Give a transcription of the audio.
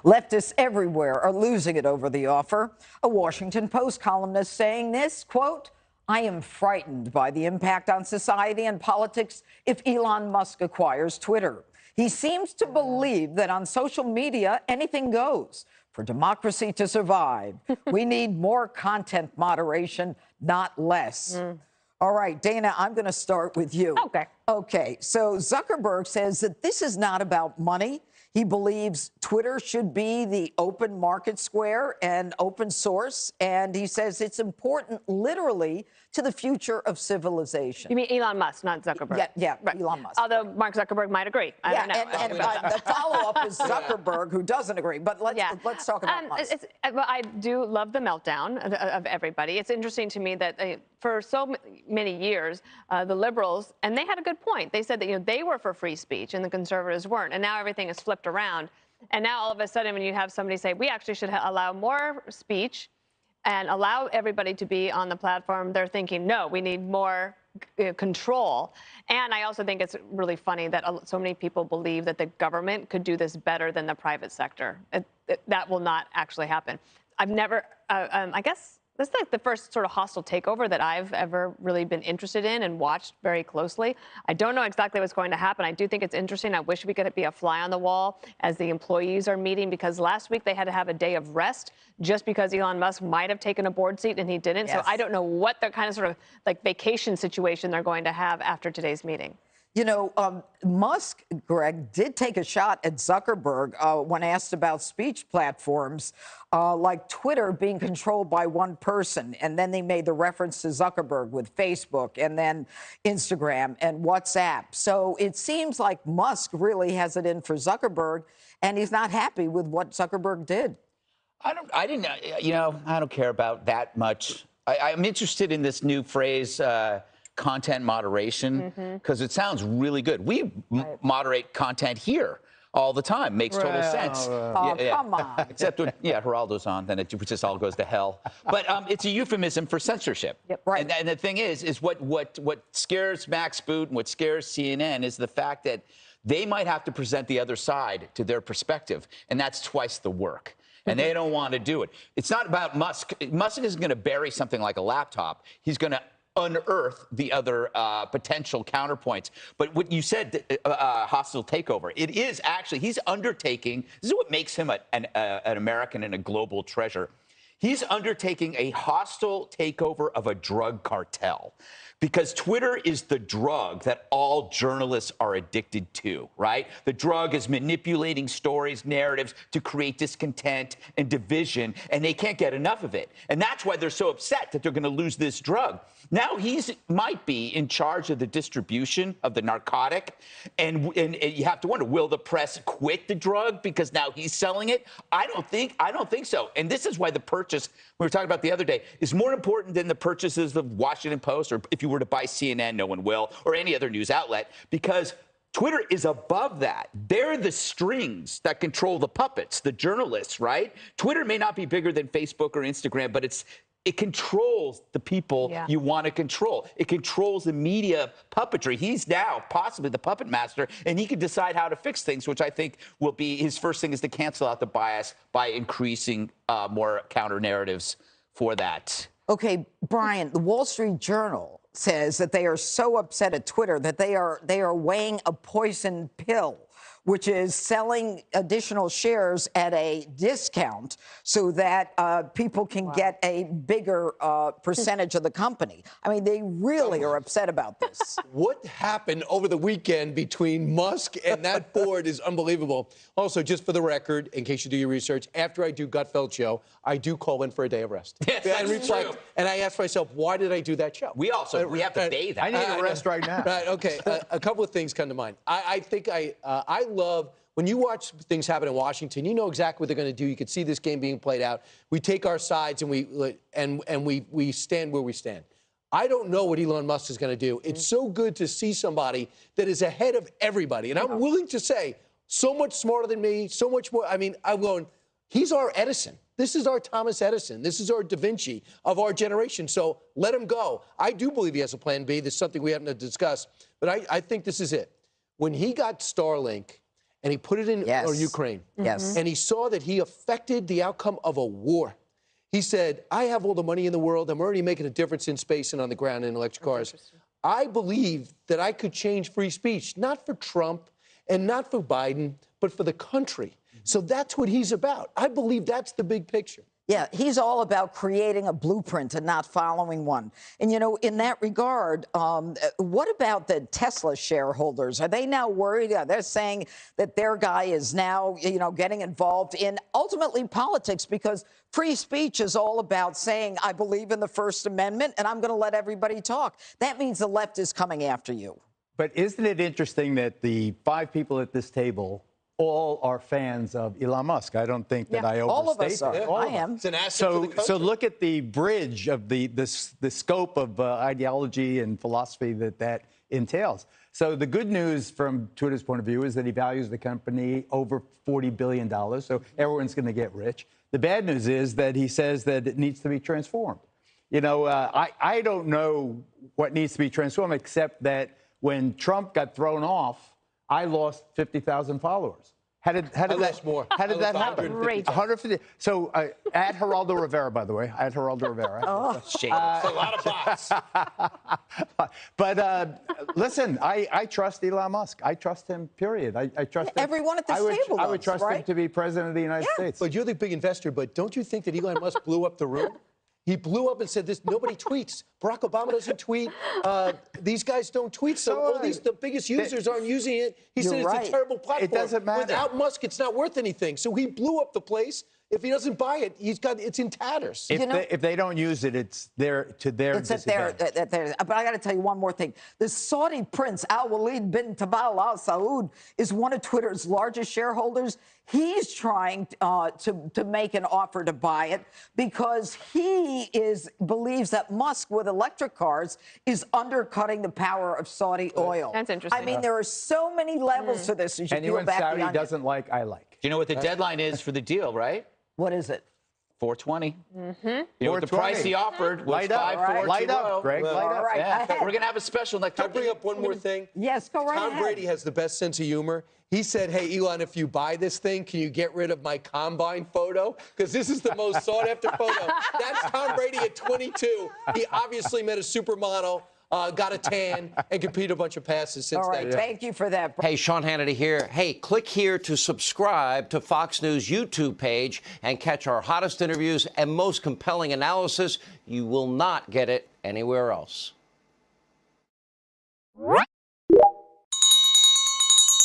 Leftists everywhere are losing it over the offer. A Washington Post columnist saying this, quote, "I am frightened by the impact on society and politics if Elon Musk acquires Twitter. He seems to believe that on social media, anything goes. For democracy to survive, we need more content moderation, not less." All right, Dana, I'm going to start with you. Okay, so Zuckerberg says that this is not about money. He believes Twitter should be the open market square and open source. And he says it's important literally to the future of civilization. You mean Elon Musk, not Zuckerberg? Yeah, right. Elon Musk. Although Mark Zuckerberg might agree. I don't know. And the follow-up is Zuckerberg, who doesn't agree. But let's talk about Musk. Well, I do love the meltdown of everybody. It's interesting to me that for so many years, the liberals, and they had a good point. They said that they were for free speech and the conservatives weren't. And now everything is flipped around. And now all of a sudden, when you have somebody say, we actually should allow more speech and allow everybody to be on the platform, they're thinking, no, we need more control. And I also think it's really funny that so many people believe that the government could do this better than the private sector. That will not actually happen. I've never, I guess, this is like the first sort of hostile takeover that I've ever really been interested in and watched very closely. I don't know exactly what's going to happen. I do think it's interesting. I wish we could be a fly on the wall as the employees are meeting, because last week they had to have a day of rest just because Elon Musk might have taken a board seat and he didn't. Yes. So I don't know what the kind of sort of like vacation situation they're going to have after today's meeting. You know, Musk, Greg, did take a shot at Zuckerberg when asked about speech platforms like Twitter being controlled by one person. And then they made the reference to Zuckerberg with Facebook and then Instagram and WhatsApp. So it seems like Musk really has it in for Zuckerberg, and he's not happy with what Zuckerberg did. I don't care about that much. I'm interested in this new phrase, content moderation, because it sounds really good. We moderate content here all the time. Makes total sense. Come on. Except when, Geraldo's on, then it just all goes to hell. But it's a euphemism for censorship. Yep, right. And the thing is what scares Max Boot and what scares CNN is the fact that they might have to present the other side to their perspective, and that's twice the work. And they don't want to do it. It's not about Musk. Musk isn't going to bury something like a laptop. He's going to unearth the other potential counterpoints. But what you said, hostile takeover, it is actually, he's undertaking, this is what makes him an American and a global treasure. He's undertaking a hostile takeover of a drug cartel, because Twitter is the drug that all journalists are addicted to, right? The drug is manipulating stories, narratives to create discontent and division, and they can't get enough of it. And that's why they're so upset that they're going to lose this drug. Now might be in charge of the distribution of the narcotic, and you have to wonder, will the press quit the drug because now he's selling it? I don't think so. And this is why the purchase we were talking about the other day is more important than the purchases of Washington Post, or if you were to buy CNN, no one will, or any other news outlet, because Twitter is above that. They're the strings that control the puppets, the journalists, right? Twitter may not be bigger than Facebook or Instagram, but it controls the people you want to control. It controls the media puppetry. He's now possibly the puppet master, and he can decide how to fix things, which I think will be his first thing, is to cancel out the bias by increasing more counter narratives for that. Okay, Brian, the Wall Street Journal says that they are so upset at Twitter that they are weighing a poison pill, which is selling additional shares at a discount so that people can get a bigger percentage of the company. I mean, they really are upset about this. What happened over the weekend between Musk and that board is unbelievable. Also, just for the record, in case you do your research, after I do Gutfeld show, I do call in for a day of rest. Yes, that's true. And I ask myself, why did I do that show? We have to bathe. I need a rest right now. Right, okay. A couple of things come to mind. I love when you watch things happen in Washington, you know exactly what they're going to do. You can see this game being played out. We take our sides and we stand where we stand. I don't know what Elon Musk is going to do. It's so good to see somebody that is ahead of everybody. And I'm willing to say, so much smarter than me, so much more. I mean, I'm going, he's our Edison. This is our Thomas Edison. This is our Da Vinci of our generation. So let him go. I do believe he has a plan B. There's something we haven't discussed. But I think this is it. When he got Starlink, and he put it in Ukraine. Yes. And he saw that he affected the outcome of a war. He said, I have all the money in the world. I'm already making a difference in space and on the ground in electric cars. I believe that I could change free speech, not for Trump and not for Biden, but for the country. So that's what he's about. I believe that's the big picture. Yeah, he's all about creating a blueprint and not following one. And, you know, in that regard, what about the Tesla shareholders? Are they now worried? They're saying that their guy is now, you know, getting involved in ultimately politics because free speech is all about saying, I believe in the First Amendment and I'm going to let everybody talk. That means the left is coming after you. But isn't it interesting that the 5 people at this table all are fans of Elon Musk? I don't think that I overstate all of us are. that. I am. It's an asset to the country. So look at the bridge of the scope of ideology and philosophy that entails. So the good news from Twitter's point of view is that he values the company over $40 billion. So everyone's going to get rich. The bad news is that he says that it needs to be transformed. You know, I don't know what needs to be transformed, except that when Trump got thrown off, I lost 50,000 followers. How did that happen? 150. So at Geraldo Rivera, by the way, at Geraldo Rivera. Shame. It's a lot of bots. But listen, I trust Elon Musk. I trust him. Period. I trust him. Everyone at this table I would does, trust him right? to be president of the United States. But you're the big investor, but don't you think that Elon Musk blew up the room? He blew up and said, "This nobody tweets. Barack Obama doesn't tweet. These guys don't tweet. So all these the biggest users aren't using it." He said it's a terrible platform. It doesn't matter. Without Musk, it's not worth anything. So he blew up the place. If he doesn't buy it, it's in tatters. If they don't use it, it's their disadvantage. But I got to tell you one more thing. The Saudi prince Al-Walid bin Tabal Al Saud is one of Twitter's largest shareholders. He's trying to make an offer to buy it because he believes that Musk with electric cars is undercutting the power of Saudi oil. That's interesting. I mean, there are so many levels to this as you peel Anyone back the Saudi onion. doesn't like, I like. Do you know what the deadline is for the deal, right? What is it? 420. You know what the price he offered was Light up, 542. light up, Greg, light up. All right, Yeah, go ahead. we're gonna have a special next Can I time. bring up one more thing? Yes, go right Tom ahead. Brady has the best sense of humor. He said, hey, Elon, if you buy this thing, can you get rid of my combine photo? Because this is the most sought-after photo. That's Tom Brady at 22. He obviously met a supermodel, got a tan, and competed a bunch of passes since All right, that. thank you for that. Hey, Sean Hannity here. Hey, click here to subscribe to Fox News YouTube page and catch our hottest interviews and most compelling analysis. You will not get it anywhere else.